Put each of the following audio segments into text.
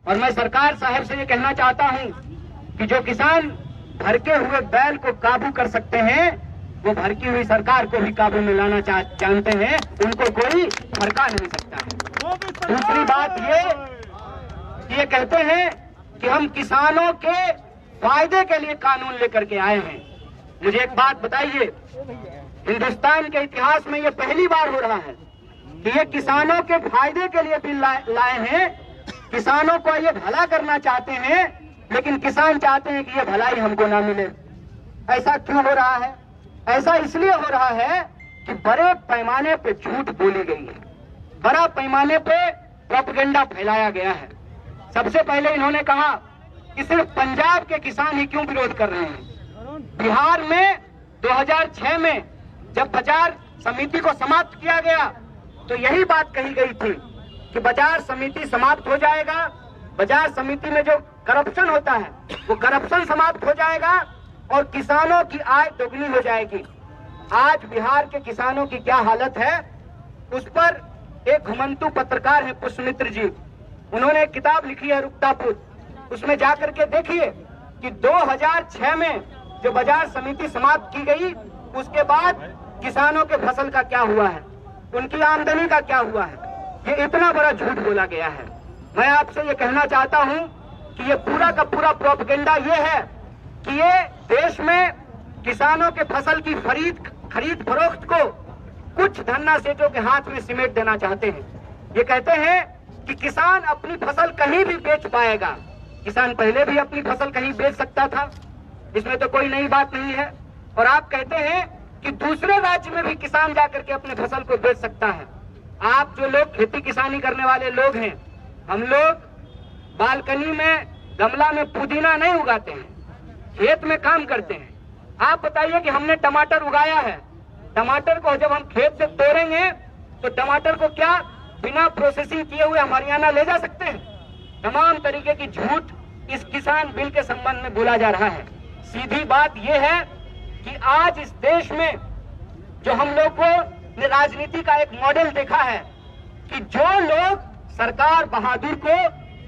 और मैं सरकार साहब से ये कहना चाहता हूं कि जो किसान भड़के हुए बैल को काबू कर सकते हैं, वो भड़की हुई सरकार को भी काबू में लाना जानते हैं, उनको कोई भड़का नहीं सकता है। दूसरी बात ये कहते हैं कि हम किसानों के फायदे के लिए कानून लेकर के आए हैं। मुझे एक बात बताइए, हिंदुस्तान के इतिहास में ये पहली बार हो रहा है कि ये किसानों के फायदे के लिए बिल लाए हैं। किसानों को ये भला करना चाहते हैं, लेकिन किसान चाहते हैं कि ये भलाई हमको ना मिले। ऐसा क्यों हो रहा है? ऐसा इसलिए हो रहा है कि बड़े पैमाने पे झूठ बोली गई है, बड़ा पैमाने पे प्रोपेगेंडा फैलाया गया है। सबसे पहले इन्होंने कहा कि सिर्फ पंजाब के किसान ही क्यों विरोध कर रहे हैं। बिहार में 2006 में जब बाजार समिति को समाप्त किया गया तो यही बात कही गई थी कि बाजार समिति समाप्त हो जाएगा, बाजार समिति में जो करप्शन होता है वो करप्शन समाप्त हो जाएगा और किसानों की आय दोगुनी हो जाएगी। आज बिहार के किसानों की क्या हालत है, उस पर एक घुमंतु पत्रकार है पुष्पमित्र जी, उन्होंने एक किताब लिखी है रुकतापुर। उसमें जाकर के देखिए कि 2006 में जो बाजार समिति समाप्त की गई, उसके बाद किसानों के फसल का क्या हुआ है, उनकी आमदनी का क्या हुआ है। ये इतना बड़ा झूठ बोला गया है। मैं आपसे ये कहना चाहता हूं कि ये पूरा का पूरा प्रोपेगेंडा ये है कि ये देश में किसानों के फसल की खरीद फरोख्त को कुछ धन्ना सेठों के हाथ में सिमेट देना चाहते हैं। ये कहते हैं कि किसान अपनी फसल कहीं भी बेच पाएगा। किसान पहले भी अपनी फसल कहीं बेच सकता था, इसमें तो कोई नई बात नहीं है। और आप कहते हैं कि दूसरे राज्य में भी किसान जाकर के अपने फसल को बेच सकता है। आप जो लोग खेती किसानी करने वाले लोग हैं, हम लोग बालकनी में गमला में पुदीना नहीं उगाते हैं, खेत में काम करते हैं। आप बताइए कि हमने टमाटर उगाया है, टमाटर को जब हम खेत से तोड़ेंगे तो टमाटर को क्या बिना प्रोसेसिंग किए हुए हम हरियाणा ले जा सकते हैं? तमाम तरीके की झूठ इस किसान बिल के संबंध में बोला जा रहा है। सीधी बात यह है कि आज इस देश में जो हम लोग को राजनीति का एक मॉडल देखा है कि जो लोग सरकार बहादुर को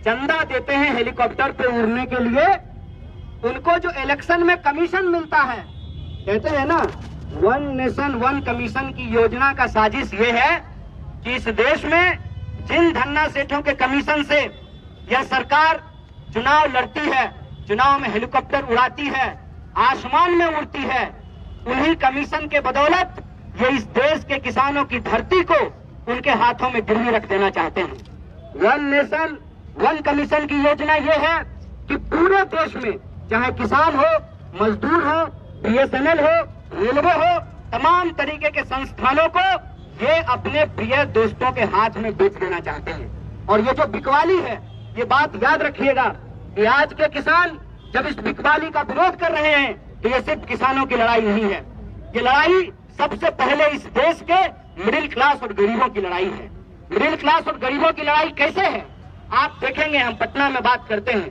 चंदा देते हैं हेलीकॉप्टर पे उड़ने के लिए, उनको जो इलेक्शन में कमीशन मिलता है, कहते हैं ना 1 नेशन 1 कमीशन की योजना का साजिश ये है कि इस देश में जिन धन्ना सेठों के कमीशन से यह सरकार चुनाव लड़ती है, चुनाव में हेलीकॉप्टर उड़ाती है, आसमान में उड़ती है, उन्हीं कमीशन के बदौलत ये इस देश के किसानों की धरती को उनके हाथों में गिरवी रख देना चाहते हैं। 1 नेशन 1 कमीशन की योजना ये है कि पूरे देश में चाहे किसान हो, मजदूर हो, BSNL हो, रेलवे हो, तमाम तरीके के संस्थानों को ये अपने प्रिय दोस्तों के हाथ में बेच देना चाहते हैं। और ये जो बिकवाली है, ये बात याद रखिएगा कि आज के किसान जब इस बिकवाली का विरोध कर रहे हैं तो ये सिर्फ किसानों की लड़ाई नहीं है, ये लड़ाई सबसे पहले इस देश के मिडिल क्लास और गरीबों की लड़ाई है। मिडिल क्लास और गरीबों की लड़ाई कैसे है आप देखेंगे। हम पटना में बात करते हैं,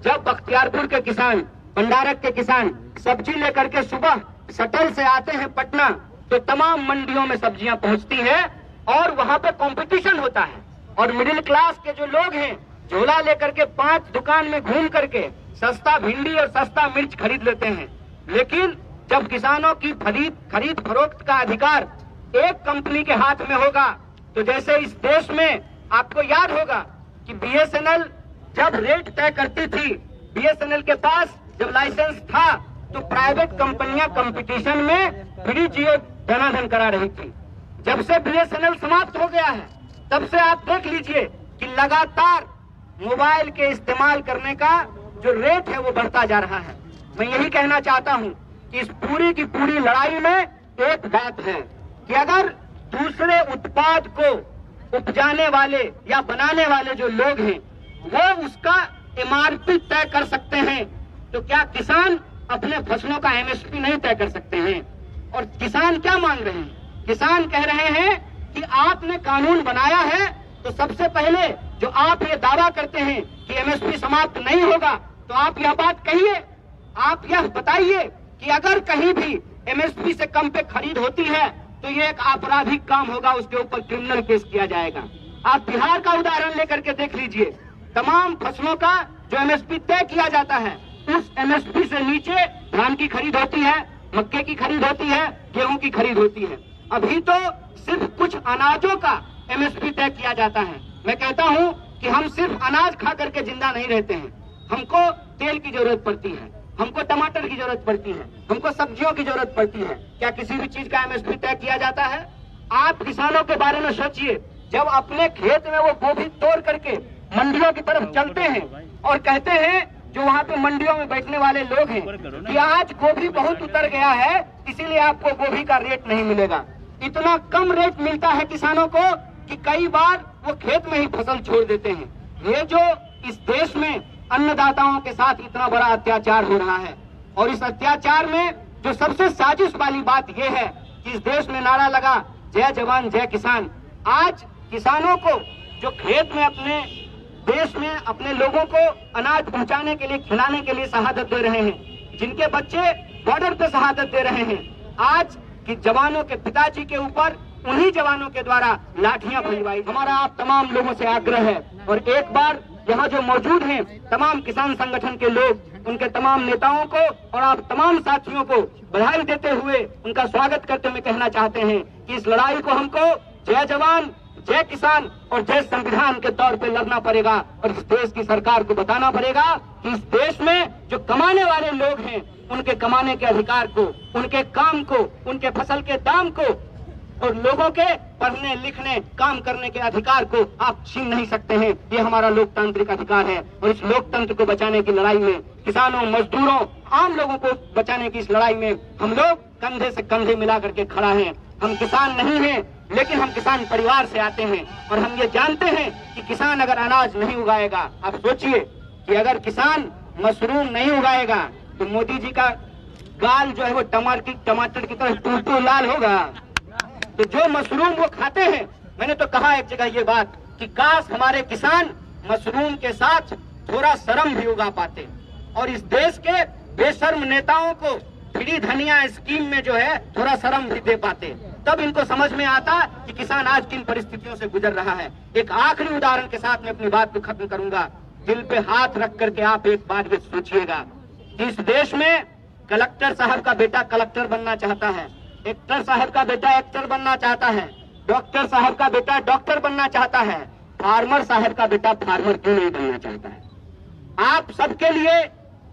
जब बख्तियारपुर के किसान, भंडारक के किसान सब्जी लेकर के सुबह शटल से आते हैं पटना, तो तमाम मंडियों में सब्जियां पहुंचती है और वहां पे कंपटीशन होता है। और मिडिल क्लास के जो लोग हैं झोला लेकर के 5 दुकान में घूम करके सस्ता भिंडी और सस्ता मिर्च खरीद लेते हैं। लेकिन जब किसानों की खरीद फरोख्त का अधिकार एक कंपनी के हाथ में होगा, तो जैसे इस देश में आपको याद होगा कि BSNL जब रेट तय करती थी, BSNL के पास जब लाइसेंस था तो प्राइवेट कंपनियां कंपटीशन में फ्री जियो धनाधन करा रही थी। जब से BSNL समाप्त हो गया है, तब से आप देख लीजिए कि लगातार मोबाइल के इस्तेमाल करने का जो रेट है वो बढ़ता जा रहा है। मैं यही कहना चाहता हूं कि इस पूरी की पूरी लड़ाई में एक बात है कि अगर दूसरे उत्पाद को उपजाने वाले या बनाने वाले जो लोग हैं वो उसका MRP तय कर सकते हैं, तो क्या किसान अपने फसलों का MSP नहीं तय कर सकते हैं? और किसान क्या मांग रहे हैं? किसान कह रहे हैं कि आपने कानून बनाया है तो सबसे पहले जो आप ये दावा करते हैं कि MSP समाप्त नहीं होगा, तो आप यह बात कहिए, आप यह बताइए कि अगर कहीं भी MSP से कम पे खरीद होती है तो ये एक आपराधिक काम होगा, उसके ऊपर क्रिमिनल केस किया जाएगा। आप बिहार का उदाहरण लेकर के देख लीजिए, तमाम फसलों का जो एमएसपी तय किया जाता है, उस एमएसपी से नीचे धान की खरीद होती है, मक्के की खरीद होती है, गेहूं की खरीद होती है। अभी तो सिर्फ कुछ अनाजों का एमएसपी तय किया जाता है। मैं कहता हूं कि हम सिर्फ अनाज खा करके जिंदा नहीं रहते हैं, हमको तेल की जरूरत पड़ती है, हमको टमाटर की जरूरत पड़ती है, हमको सब्जियों की जरूरत पड़ती है। क्या किसी भी चीज का एमएसपी तय किया जाता है? आप किसानों के बारे में सोचिए, जब अपने खेत में वो गोभी तोड़ करके मंडियों की तरफ चलते हैं और कहते हैं जो वहाँ पे मंडियों में बैठने वाले लोग हैं कि आज गोभी बहुत उतर गया है, इसीलिए आपको गोभी का रेट नहीं मिलेगा। इतना कम रेट मिलता है किसानों को कि कई बार वो खेत में ही फसल छोड़ देते हैं। ये जो इस देश में अन्नदाताओं के साथ इतना बड़ा अत्याचार हो रहा है, और इस अत्याचार में जो सबसे साजिश वाली बात यह है कि इस देश में नारा लगा जय जवान जय किसान। आज किसानों को जो खेत में अपने देश में अपने लोगों को अनाज पहुंचाने के लिए, खिलाने के लिए शहादत दे रहे हैं, जिनके बच्चे बॉर्डर पे शहादत दे रहे हैं, आज कि जवानों के पिताजी के ऊपर उन्हीं जवानों के द्वारा लाठियां भिजवाई। हमारा आप तमाम लोगों से आग्रह है, और एक बार यहाँ जो मौजूद हैं तमाम किसान संगठन के लोग, उनके तमाम नेताओं को और आप तमाम साथियों को बधाई देते हुए उनका स्वागत करते हुए कहना चाहते हैं कि इस लड़ाई को हमको जय जवान जय किसान और जय संविधान के तौर पे लड़ना पड़ेगा, और इस देश की सरकार को बताना पड़ेगा कि इस देश में जो कमाने वाले लोग हैं उनके कमाने के अधिकार को, उनके काम को, उनके फसल के दाम को और लोगों के पढ़ने लिखने काम करने के अधिकार को आप छीन नहीं सकते हैं। ये हमारा लोकतांत्रिक अधिकार है, और इस लोकतंत्र को बचाने की लड़ाई में, किसानों, मजदूरों, आम लोगों को बचाने की इस लड़ाई में हम लोग कंधे से कंधे मिला करके खड़ा हैं। हम किसान नहीं हैं, लेकिन हम किसान परिवार से आते हैं, और हम ये जानते हैं कि किसान अगर अनाज नहीं उगाएगा, आप सोचिए कि अगर किसान मशरूम नहीं उगाएगा तो मोदी जी का गाल जो है वो टमाटर की तरह टूटू लाल होगा। तो जो मशरूम वो खाते हैं, मैंने तो कहा एक जगह ये बात कि काश हमारे किसान मशरूम के साथ थोड़ा शर्म भी उगा पाते, और इस देश के बेशर्म नेताओं को फ्री धनिया स्कीम में जो है थोड़ा शर्म भी दे पाते, तब इनको समझ में आता कि किसान आज किन परिस्थितियों से गुजर रहा है। एक आखिरी उदाहरण के साथ मैं अपनी बात को खत्म करूंगा। दिल पे हाथ रख करके आप एक बात भी सोचिएगा, इस देश में कलेक्टर साहब का बेटा कलेक्टर बनना चाहता है, एक्टर साहब का बेटा एक्टर बनना चाहता है, डॉक्टर साहब का बेटा डॉक्टर बनना चाहता है, फार्मर साहब का बेटा फार्मर क्यों नहीं बनना चाहता है? आप सबके लिए,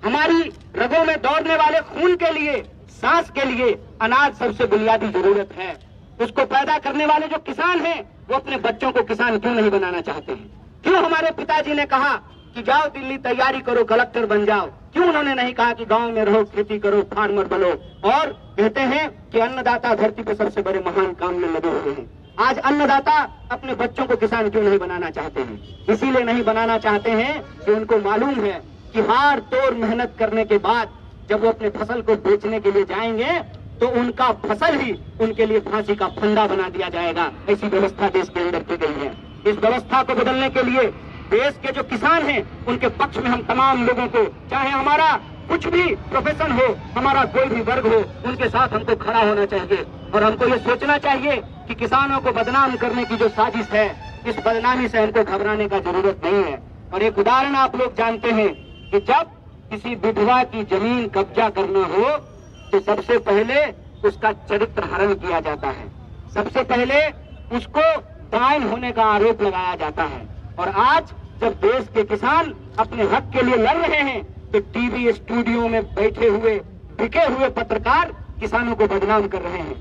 हमारी रगों में दौड़ने वाले खून के लिए, सांस के लिए अनाज सबसे बुनियादी जरूरत है। उसको पैदा करने वाले जो किसान हैं वो अपने बच्चों को किसान क्यों नहीं बनाना चाहते हैं? क्यों हमारे पिताजी ने कहा कि जाओ दिल्ली तैयारी करो, कलेक्टर बन जाओ? क्यों उन्होंने नहीं कहा कि गांव में रहो, खेती करो, फार्मर बनो? और कहते हैं कि अन्नदाता धरती पर सबसे बड़े महान काम में लगे हुए हैं। आज अन्नदाता अपने बच्चों को किसान क्यों नहीं बनाना चाहते हैं? इसीलिए नहीं बनाना चाहते हैं कि उनको मालूम है कि हार तोड़ मेहनत करने के बाद जब वो अपने फसल को बेचने के लिए जाएंगे तो उनका फसल ही उनके लिए फांसी का फंदा बना दिया जाएगा। ऐसी व्यवस्था देश के अंदर की गई है। इस व्यवस्था को बदलने के लिए देश के जो किसान हैं उनके पक्ष में हम तमाम लोगों को, चाहे हमारा कुछ भी प्रोफेशन हो, हमारा कोई भी वर्ग हो, उनके साथ हमको खड़ा होना चाहिए, और हमको ये सोचना चाहिए कि किसानों को बदनाम करने की जो साजिश है, इस बदनामी से हमको घबराने का जरूरत नहीं है। और एक उदाहरण आप लोग जानते हैं कि जब किसी विधवा की जमीन कब्जा करना हो तो सबसे पहले उसका चरित्र हरण किया जाता है, सबसे पहले उसको डायन होने का आरोप लगाया जाता है। और आज जब देश के किसान अपने हक के लिए लड़ रहे हैं तो टीवी स्टूडियो में बैठे हुए बिके हुए पत्रकार किसानों को बदनाम कर रहे हैं।